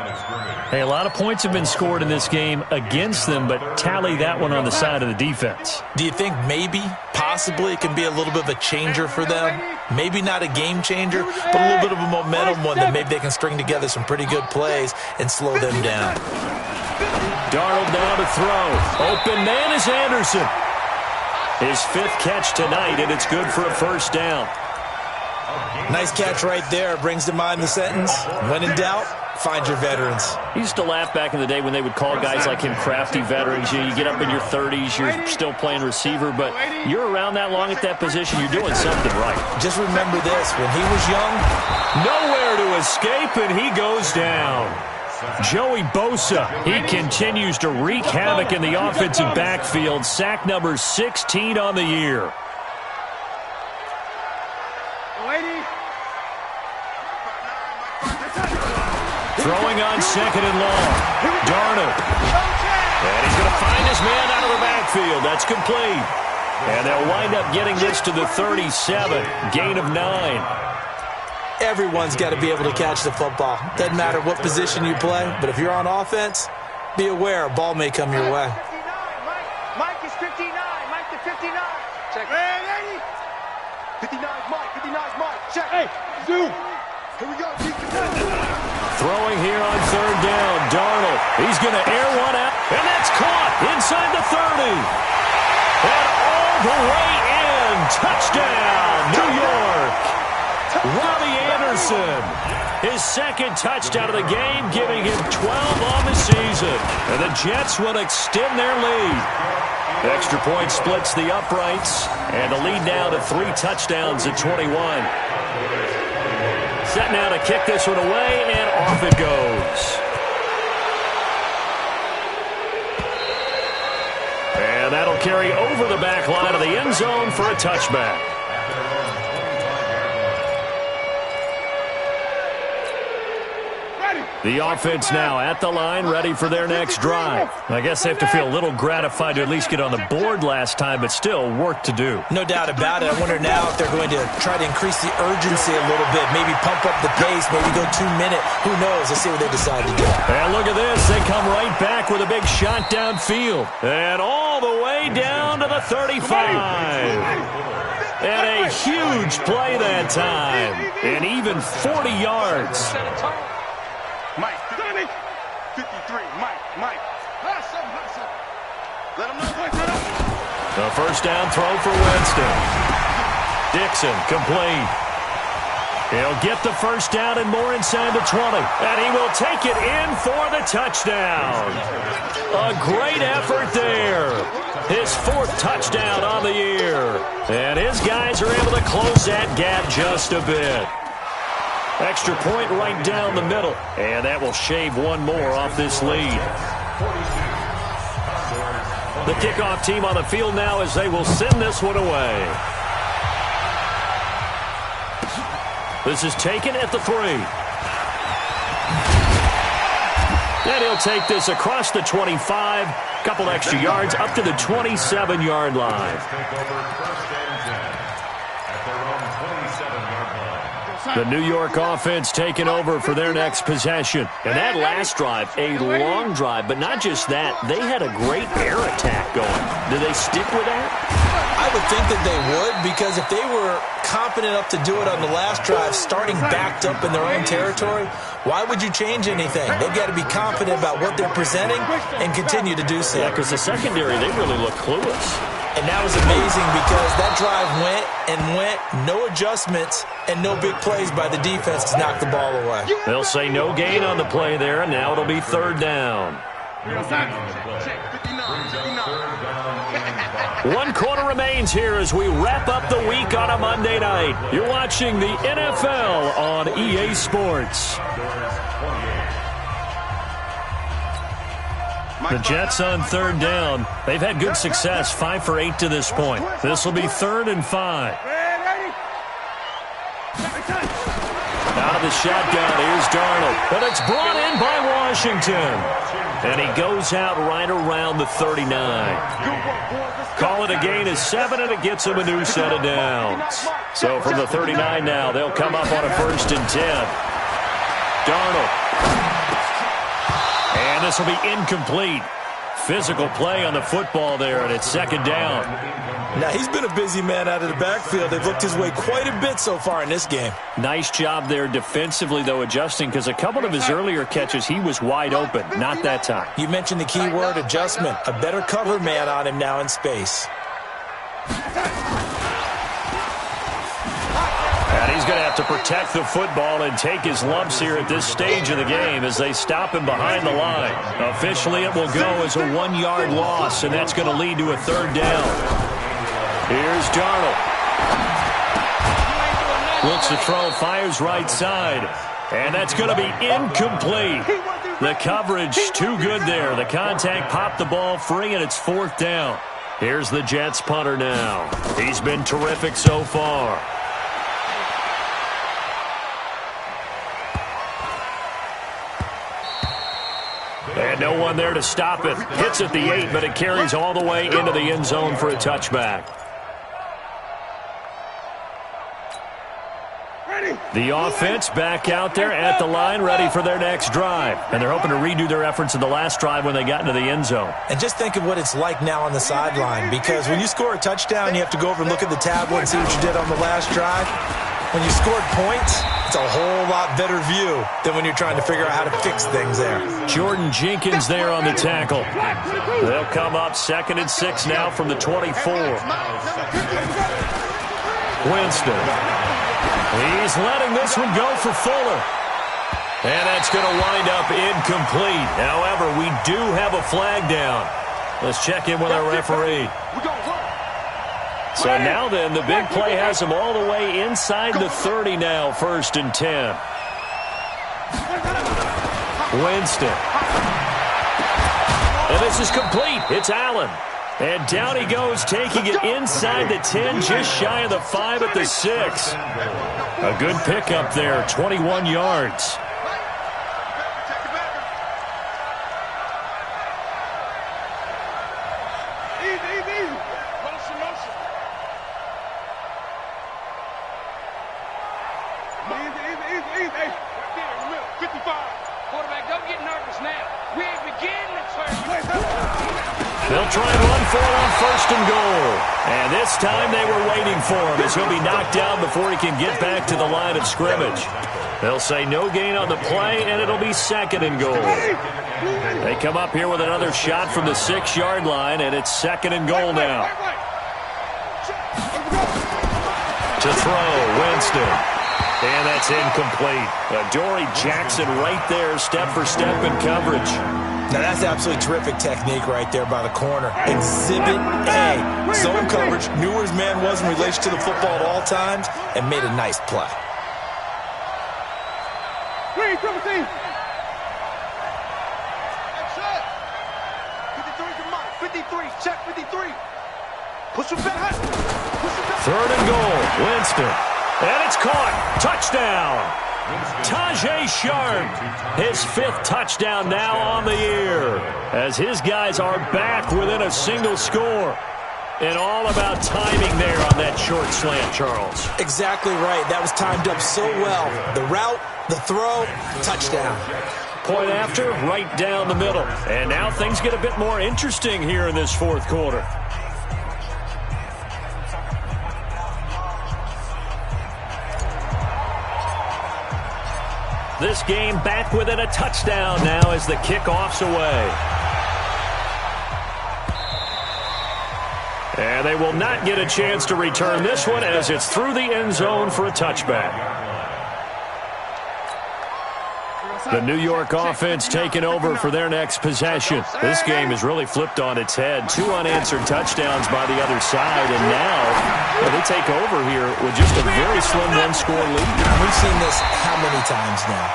Hey, a lot of points have been scored in this game against them, but tally that one on the side of the defense. Do you think maybe, possibly, it can be a little bit of a changer for them? Maybe not a game changer, but a little bit of a momentum one that maybe they can string together some pretty good plays and slow them down. Darnold down to throw. Open man is Anderson. His 5th catch tonight, and it's good for a first down. Nice catch right there. Brings to mind the sentence, when in doubt, find your veterans. He used to laugh back in the day when they would call guys like him crafty veterans. You get up in your 30s, you're still playing receiver, but you're around that long at that position, you're doing something right. Just remember this, when he was young, nowhere to escape, and he goes down. Joey Bosa, he continues to wreak havoc in the offensive backfield. Sack number 16 on the year. Throwing on second and long. Darnold. And he's going to find his man out of the backfield. That's complete. And they'll wind up getting this to the 37. Gain of 9. Everyone's got to be able to catch the football. Doesn't matter what position you play, but if you're on offense, be aware a ball may come your way. Mike is 59. Mike to 59. Check. Hey, 59 is Mike. 59 is Mike. Check. Hey, Zoom. Here we go. Throwing here on third down. Darnold. He's going to air one out, and that's caught inside the 30. And all the way in. Touchdown, New York. Robbie Anderson, his second touchdown of the game, giving him 12 on the season. And the Jets will extend their lead. Extra point splits the uprights, and the lead now to 3 touchdowns at 21. Set now to kick this one away, and off it goes. And that'll carry over the back line of the end zone for a touchback. The offense now at the line, ready for their next drive. I guess they have to feel a little gratified to at least get on the board last time, but still work to do. No doubt about it. I wonder now if they're going to try to increase the urgency a little bit, maybe pump up the pace, maybe go 2-minute. Who knows? Let's see what they decide to do. And look at this. They come right back with a big shot downfield. And all the way down to the 35. And a huge play that time. And even 40 yards. Mike, 53, Mike. Let him know. The first down throw for Winston. Dixon, complete. He'll get the first down and more inside the 20. And he will take it in for the touchdown. A great effort there. His 4th touchdown on the year. And his guys are able to close that gap just a bit. Extra point right down the middle. And that will shave one more off this lead. The kickoff team on the field now as they will send this one away. This is taken at the 3. And he'll take this across the 25. Couple extra yards up to the 27-yard line. The New York offense taking over for their next possession. And that last drive, a long drive, but not just that. They had a great air attack going. Do they stick with that? I would think that they would, because if they were confident enough to do it on the last drive, starting backed up in their own territory, why would you change anything? They've got to be confident about what they're presenting and continue to do so. Yeah, because the secondary, they really look clueless. And that was amazing because that drive went, no adjustments, and no big plays by the defense to knock the ball away. They'll say no gain on the play there, and now it'll be third down. 1 quarter remains here as we wrap up the week on a Monday night. You're watching the NFL on EA Sports. The Jets on third down. They've had good success, 5 for 8 to this point. This will be 3rd and 5. Out of the shotgun, here's Darnold. But it's brought in by Washington. And he goes out right around the 39. Call it a gain of 7, and it gets him a new set of downs. So from the 39 now, they'll come up on a 1st and 10. Darnold. And this will be incomplete. Physical play on the football there, and it's 2nd down. Now, he's been a busy man out of the backfield. They've looked his way quite a bit so far in this game. Nice job there defensively, though, adjusting, because a couple of his earlier catches, he was wide open. Not that time. You mentioned the key word, adjustment. A better cover man on him now in space. And he's going to have to protect the football and take his lumps here at this stage of the game as they stop him behind the line. Officially, it will go as a 1-yard loss, and that's going to lead to a 3rd down. Here's Darnold. Looks to throw, fires right side, and that's going to be incomplete. The coverage too good there. The contact popped the ball free, and it's 4th down. Here's the Jets punter now. He's been terrific so far. And no one there to stop it. Hits at the 8, but it carries all the way into the end zone for a touchback. The offense back out there at the line, ready for their next drive. And they're hoping to redo their efforts in the last drive when they got into the end zone. And just think of what it's like now on the sideline, because when you score a touchdown, you have to go over and look at the tablet and see what you did on the last drive. When you scored points, it's a whole lot better view than when you're trying to figure out how to fix things there. Jordan Jenkins there on the tackle. They'll come up 2nd and 6 now from the 24. Winston. He's letting this one go for Fuller. And that's going to wind up incomplete. However, we do have a flag down. Let's check in with our referee. So now then, the big play has him all the way inside the 30 now, 1st and 10. Winston. And this is complete. It's Allen. And down he goes, taking it inside the 10, just shy of the 5 at the 6. A good pickup there, 21 yards. They'll try and run for it on 1st and goal. And this time they were waiting for him as he'll be knocked down before he can get back to the line of scrimmage. They'll say no gain on the play, and it'll be 2nd and goal. They come up here with another shot from the 6-yard line, and it's 2nd and goal now. To throw, Winston. And that's incomplete. Dory Jackson right there, step for step in coverage. Now, that's absolutely terrific technique right there by the corner. Exhibit A. Zone coverage, knew where his man was in relation to the football at all times, and made a nice play. Green, 17. 53, check 53. Push him back. 3rd and goal, Winston. And it's caught. Touchdown. Tajay Sharp, his 5th touchdown now on the year, as his guys are back within a single score. And all about timing there on that short slant, Charles. Exactly right. That was timed up so well. The route, the throw, touchdown. Point after, right down the middle. And now things get a bit more interesting here in this 4th quarter. This game back within a touchdown now as the kickoff's away. And they will not get a chance to return this one as it's through the end zone for a touchback. The New York offense taking over for their next possession. This game has really flipped on its head. 2 unanswered touchdowns by the other side, and now they take over here with just a very slim 1-score lead. We've seen this how many times now?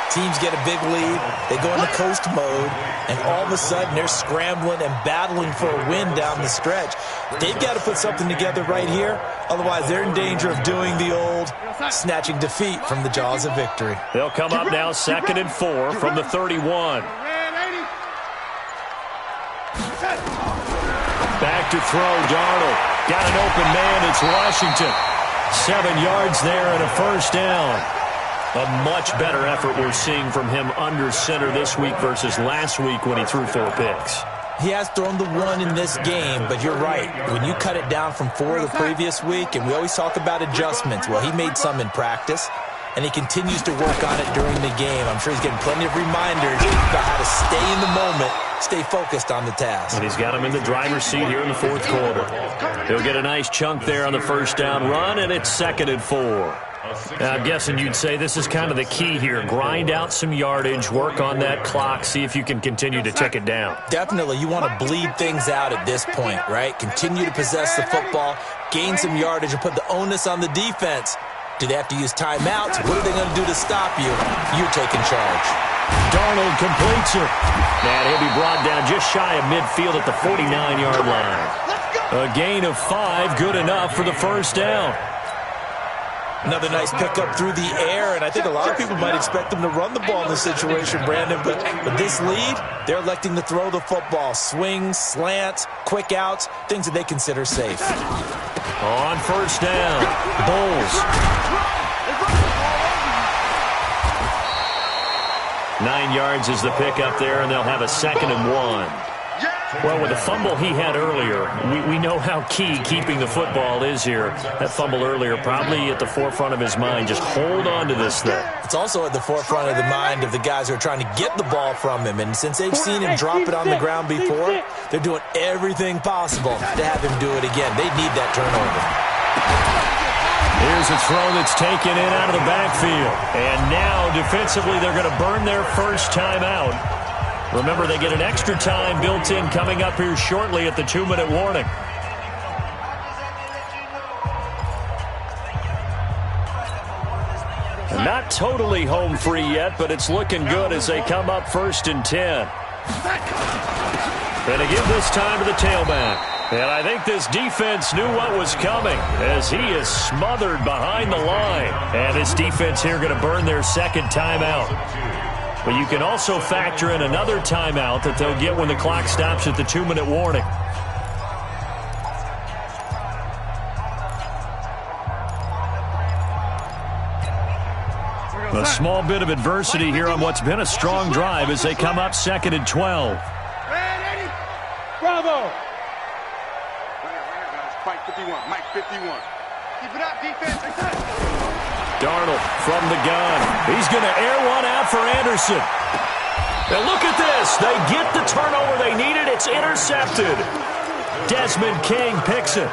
Teams get a big lead, they go into coast mode, and all of a sudden they're scrambling and battling for a win down the stretch. They've got to put something together right here, otherwise they're in danger of doing the old snatching defeat from the jaws of victory. They'll come up now 2nd and 4 from the 31. Back to throw, Darnold. Got an open man, it's Washington. 7 yards there and a 1st down. A much better effort we're seeing from him under center this week versus last week when he threw 4 picks. He has thrown the 1 in this game, but you're right. When you cut it down from 4 the previous week, and we always talk about adjustments, well, he made some in practice, and he continues to work on it during the game. I'm sure he's getting plenty of reminders about how to stay in the moment, stay focused on the task. And he's got him in the driver's seat here in the 4th quarter. He'll get a nice chunk there on the 1st down run, and it's 2nd and 4. I'm guessing you'd say this is kind of the key here. Grind out some yardage, work on that clock, see if you can continue to tick it down. Definitely, you want to bleed things out at this point, right? Continue to possess the football, gain some yardage, and put the onus on the defense. Do they have to use timeouts? What are they going to do to stop you? You're taking charge. Darnold completes it. And he'll be brought down just shy of midfield at the 49-yard line. A gain of 5, good enough for the first down. Another nice pickup through the air, and I think a lot of people might expect them to run the ball in this situation, Brandon, but with this lead, they're electing to throw the football. Swings, slants, quick outs, things that they consider safe. On first down, Bulls. 9 yards is the pickup there, and they'll have a 2nd and 1. Well, with the fumble he had earlier, we know how key keeping the football is here. That fumble earlier probably at the forefront of his mind. Just hold on to this thing. It's also at the forefront of the mind of the guys who are trying to get the ball from him. And since they've seen him drop it on the ground before, they're doing everything possible to have him do it again. They need that turnover. Here's a throw that's taken in out of the backfield. And now, defensively, they're going to burn their first timeout. Remember, they get an extra time built in coming up here shortly at the 2-minute warning. Not totally home free yet, but it's looking good as they come up 1st and 10. And they give this time to the tailback. And I think this defense knew what was coming as he is smothered behind the line. And this defense here going to burn their second timeout. But you can also factor in another timeout that they'll get when the clock stops at the 2-minute warning. A small bit of adversity here on what's been a strong drive as they come up 2nd and 12. Bravo! Mike 51, Mike 51. Keep it up, defense. Darnold from the gun. He's going to air one out for Anderson. Now look at this. They get the turnover they needed. It's intercepted. Desmond King picks it.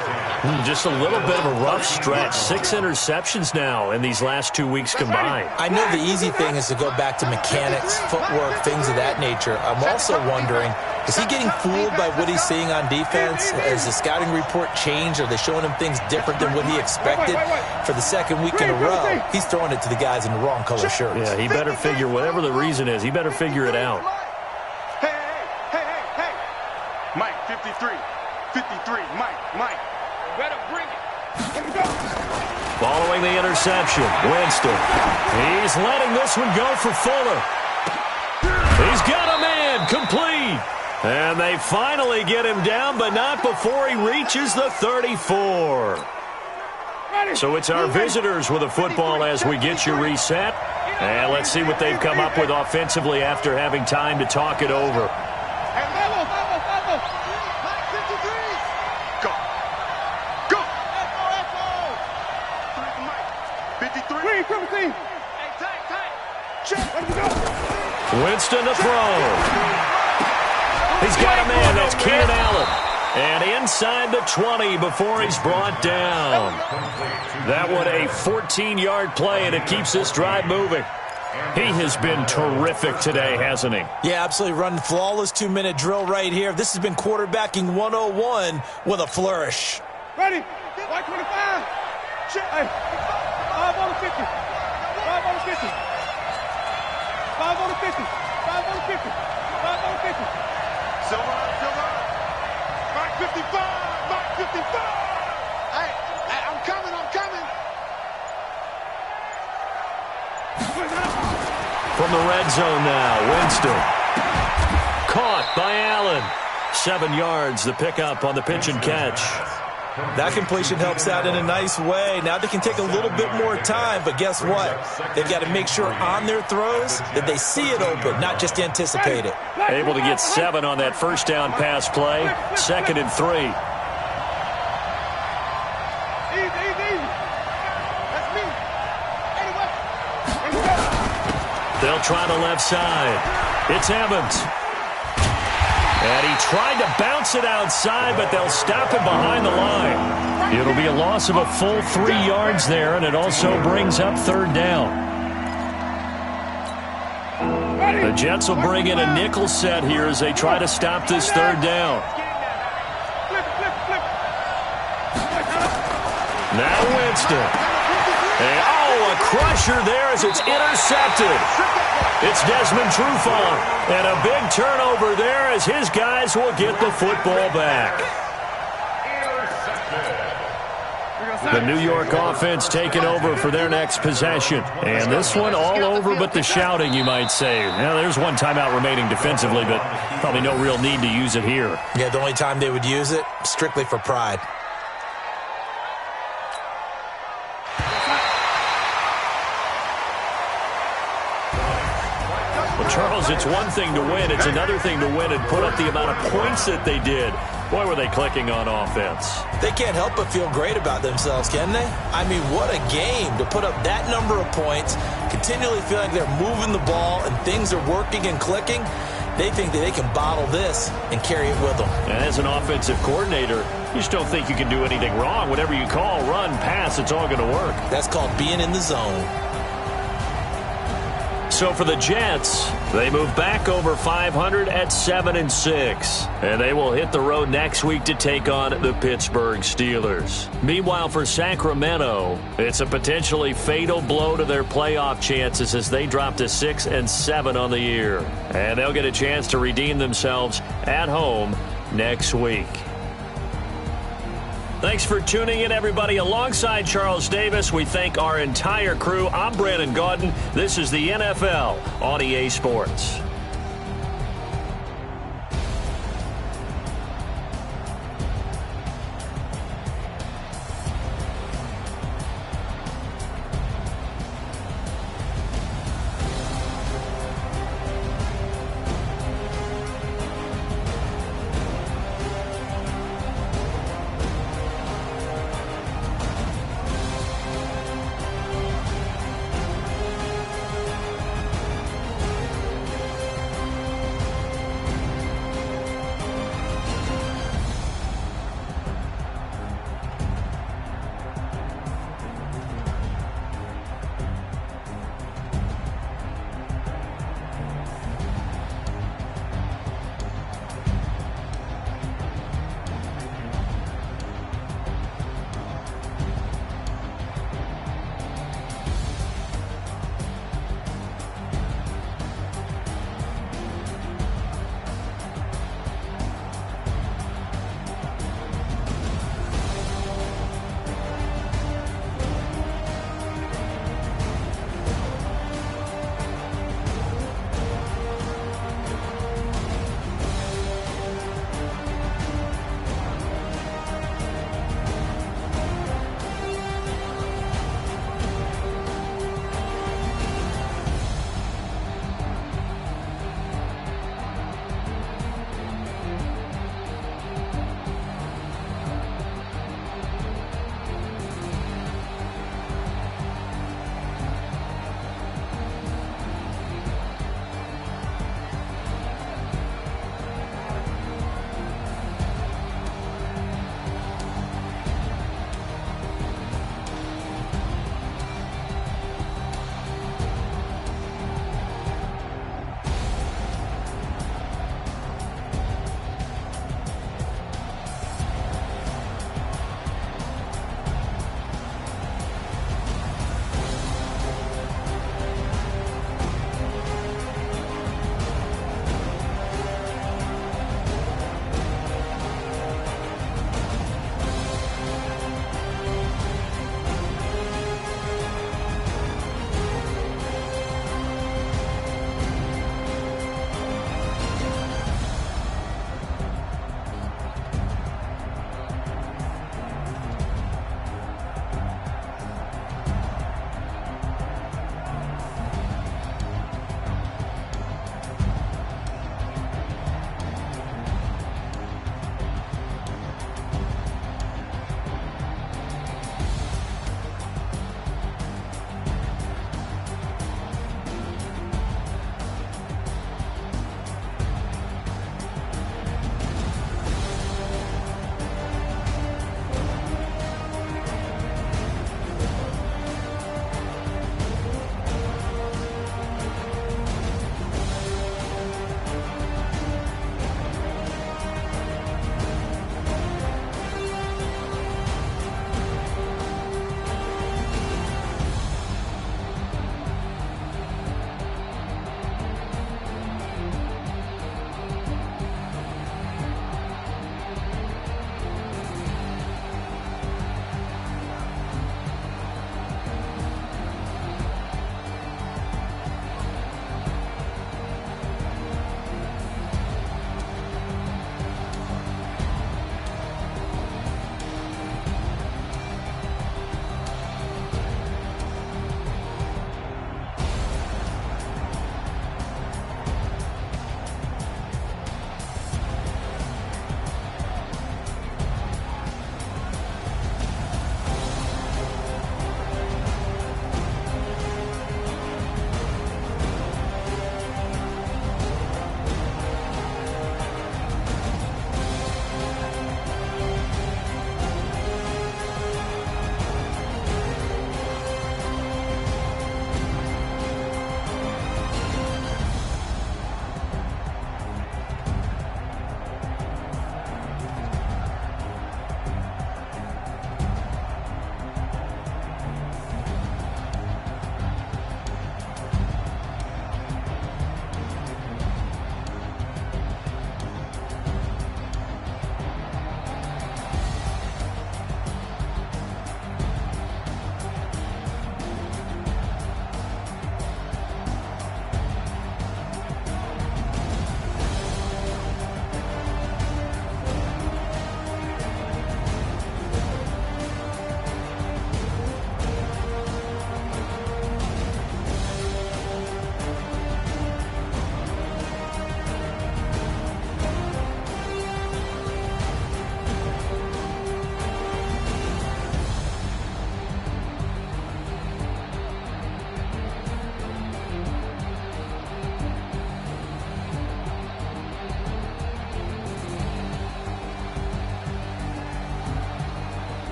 Just a little bit of a rough stretch. 6 interceptions now in these last 2 weeks combined. I know the easy thing is to go back to mechanics, footwork, things of that nature. I'm also wondering, is he getting fooled by what he's seeing on defense? Has the scouting report changed? Are they showing him things different than what he expected? For the 2nd week in a row, he's throwing it to the guys in the wrong color shirts. Yeah, he better figure, whatever the reason is, he better figure it out. Hey. Mike 53, Mike. Better bring it. Here we go. Following the interception, Winston. He's letting this one go for Fuller. He's got a man, complete. And they finally get him down, but not before he reaches the 34. So it's our visitors with a football as we get you reset. And let's see what they've come up with offensively after having time to talk it over. Winston to throw. He's got a man. That's Keenan Allen. And inside the 20 before he's brought down. That one a 14-yard play, and it keeps this drive moving. He has been terrific today, hasn't he? Yeah, absolutely. Running flawless 2-minute drill right here. This has been quarterbacking 101 with a flourish. Ready? White 25. Hey. 5 on the 50. 5 on the 50. 5 on the 50. 5 on the 50. 5 on the 50. Silver. Mike 55. Mike 55. Hey, I'm coming. From the red zone now, Winston. Caught by Allen. 7 yards, the pickup on the pitch and catch. That completion helps out in a nice way. Now they can take a little bit more time, but guess what? They've got to make sure on their throws that they see it open, not just anticipate it. Able to get 7 on that first down pass play. 2nd and 3. Easy. That's me. They'll try the left side. It's Evans. And he tried to bounce it outside, but they'll stop it behind the line. It'll be a loss of a full 3 yards there, and it also brings up third down. The Jets will bring in a nickel set here as they try to stop this third down. Now Winston. A crusher there as it's intercepted. It's Desmond Trufant. And a big turnover there as his guys will get the football back. The New York offense taking over for their next possession. And this one all over but the shouting, you might say. Now, there's one timeout remaining defensively, but probably no real need to use it here. Yeah, the only time they would use it, strictly for pride. Charles, it's one thing to win. It's another thing to win and put up the amount of points that they did. Boy, were they clicking on offense. They can't help but feel great about themselves, can they? I mean, what a game to put up that number of points, continually feeling like they're moving the ball and things are working and clicking. They think that they can bottle this and carry it with them. And as an offensive coordinator, you just don't think you can do anything wrong. Whatever you call, run, pass, it's all going to work. That's called being in the zone. So for the Jets, they move back over 500 at 7-6. And they will hit the road next week to take on the Pittsburgh Steelers. Meanwhile, for Sacramento, it's a potentially fatal blow to their playoff chances as they drop to 6-7 on the year. And they'll get a chance to redeem themselves at home next week. Thanks for tuning in, everybody. Alongside Charles Davis, we thank our entire crew. I'm Brandon Gaudin. This is the NFL on EA Sports.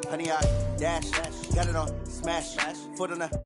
Honey, I dash, got it on, smash, foot on the